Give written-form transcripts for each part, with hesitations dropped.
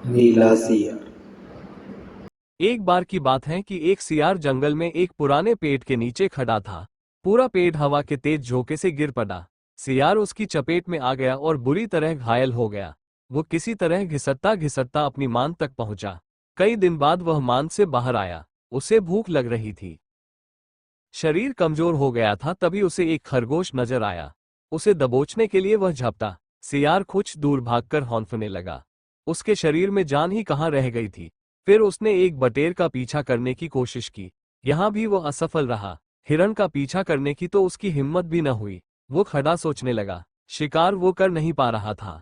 नीला सियार। एक बार की बात है कि एक सियार जंगल में एक पुराने पेड़ के नीचे खड़ा था। पूरा पेड़ हवा के तेज झोंके से गिर पड़ा। सियार उसकी चपेट में आ गया और बुरी तरह घायल हो गया। वो किसी तरह घिसटता घिसटता अपनी मान तक पहुंचा। कई दिन बाद वह मान से बाहर आया। उसे भूख लग रही थी। शरीर कमजोर हो गया था, तभी उसे एक खरगोश नजर आया। उसे दबोचने के लिए वह झपटा। सियार कुछ दूर भागकर हौंफने लगा। उसके शरीर में जान ही कहाँ रह गई थी। फिर उसने एक बटेर का पीछा करने की कोशिश की। यहां भी वो असफल रहा। हिरण का पीछा करने की तो उसकी हिम्मत भी न हुई। वो खड़ा सोचने लगा। शिकार वो कर नहीं पा रहा था।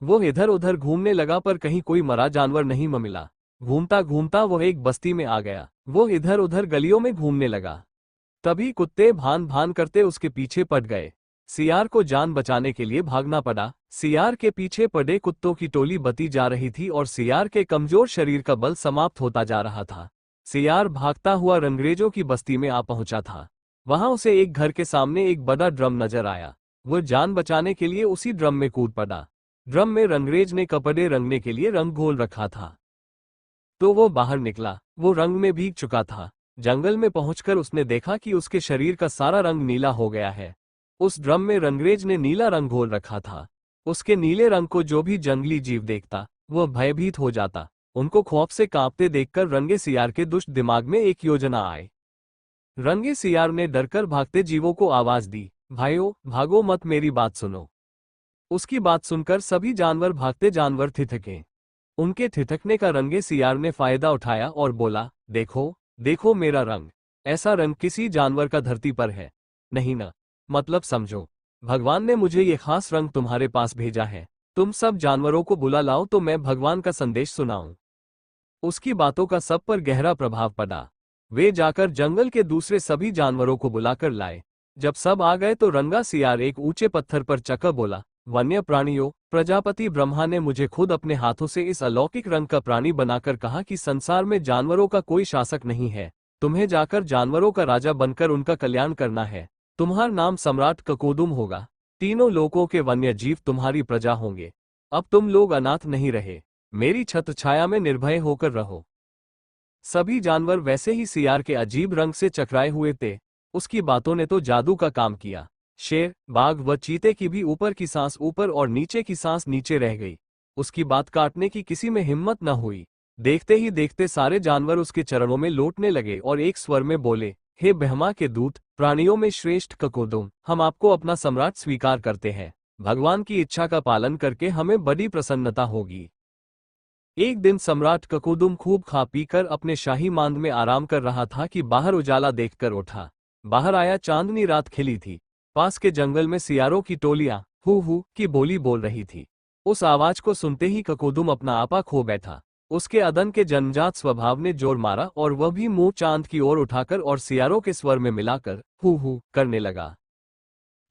वो इधर उधर घूमने लगा पर कहीं कोई मरा जानवर नहीं मिला। घूमता घूमता वो एक बस्ती में आ गया। वो इधर उधर गलियों में घूमने लगा। तभी कुत्ते भान भान करते उसके पीछे पड़ गए। सियार को जान बचाने के लिए भागना पड़ा। सियार के पीछे पड़े कुत्तों की टोली बती जा रही थी और सियार के कमजोर शरीर का बल समाप्त होता जा रहा था। सियार भागता हुआ रंगरेजों की बस्ती में आ पहुंचा था। वहां उसे एक घर के सामने एक बड़ा ड्रम नजर आया। वो जान बचाने के लिए उसी ड्रम में कूद पड़ा। ड्रम में रंगरेज ने कपड़े रंगने के लिए रंग घोल रखा था। तो वो बाहर निकला। वो रंग में भीग चुका था। जंगल में पहुंचकर उसने देखा कि उसके शरीर का सारा रंग नीला हो गया है। उस ड्रम में रंगरेज ने नीला रंग घोल रखा था। उसके नीले रंग को जो भी जंगली जीव देखता वह भयभीत हो जाता। उनको खौफ से कांपते देखकर रंगे सियार के दुष्ट दिमाग में एक योजना आई। रंगे सियार ने डरकर भागते जीवों को आवाज दी, भाइयों भागो मत, मेरी बात सुनो। उसकी बात सुनकर सभी जानवर भागते जानवर थिठके। उनके ठिठकने का रंगे सियार ने फायदा उठाया और बोला, देखो देखो मेरा रंग। ऐसा रंग किसी जानवर का धरती पर है नहीं ना। मतलब समझो, भगवान ने मुझे ये खास रंग तुम्हारे पास भेजा है। तुम सब जानवरों को बुला लाओ तो मैं भगवान का संदेश सुनाऊं। उसकी बातों का सब पर गहरा प्रभाव पड़ा। वे जाकर जंगल के दूसरे सभी जानवरों को बुलाकर लाए। जब सब आ गए तो रंगा सियार एक ऊंचे पत्थर पर चकर बोला, वन्य प्राणियों, प्रजापति ब्रह्मा ने मुझे खुद अपने हाथों से इस अलौकिक रंग का प्राणी बनाकर कहा कि संसार में जानवरों का कोई शासक नहीं है। तुम्हें जाकर जानवरों का राजा बनकर उनका कल्याण करना है। तुम्हारा नाम सम्राट ककोदुम होगा। तीनों लोकों के वन्य जीव तुम्हारी प्रजा होंगे। अब तुम लोग अनाथ नहीं रहे। मेरी छत्र छाया में निर्भय होकर रहो। सभी जानवर वैसे ही सियार के अजीब रंग से चकराए हुए थे। उसकी बातों ने तो जादू का काम किया। शेर, बाघ व चीते की भी ऊपर की सांस ऊपर और नीचे की सांस नीचे रह गई। उसकी बात काटने की किसी में हिम्मत न हुई। देखते ही देखते सारे जानवर उसके चरणों में लौटने लगे और एक स्वर में बोले, हे ब्रह्मा के दूत, प्राणियों में श्रेष्ठ ककोदुम, हम आपको अपना सम्राट स्वीकार करते हैं। भगवान की इच्छा का पालन करके हमें बड़ी प्रसन्नता होगी। एक दिन सम्राट ककोदुम खूब खा पीकर अपने शाही मांद में आराम कर रहा था कि बाहर उजाला देखकर उठा। बाहर आया, चांदनी रात खिली थी। पास के जंगल में सियारों की टोलियां हु हु की बोली बोल रही थी। उस आवाज को सुनते ही ककोदुम अपना आपा खो बैठा। उसके अदन के जन्मजात स्वभाव ने जोर मारा और वह भी मुंह चांद की ओर उठाकर और सियारों के स्वर में मिलाकर हु हु करने लगा।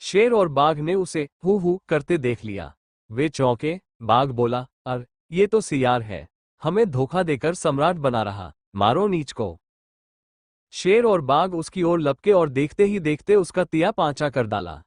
शेर और बाघ ने उसे हु हु करते देख लिया। वे चौंके। बाघ बोला, अर ये तो सियार है। हमें धोखा देकर सम्राट बना रहा, मारो नीच को। शेर और बाघ उसकी ओर लपके और देखते ही देखते उसका तिया पांचा कर डाला।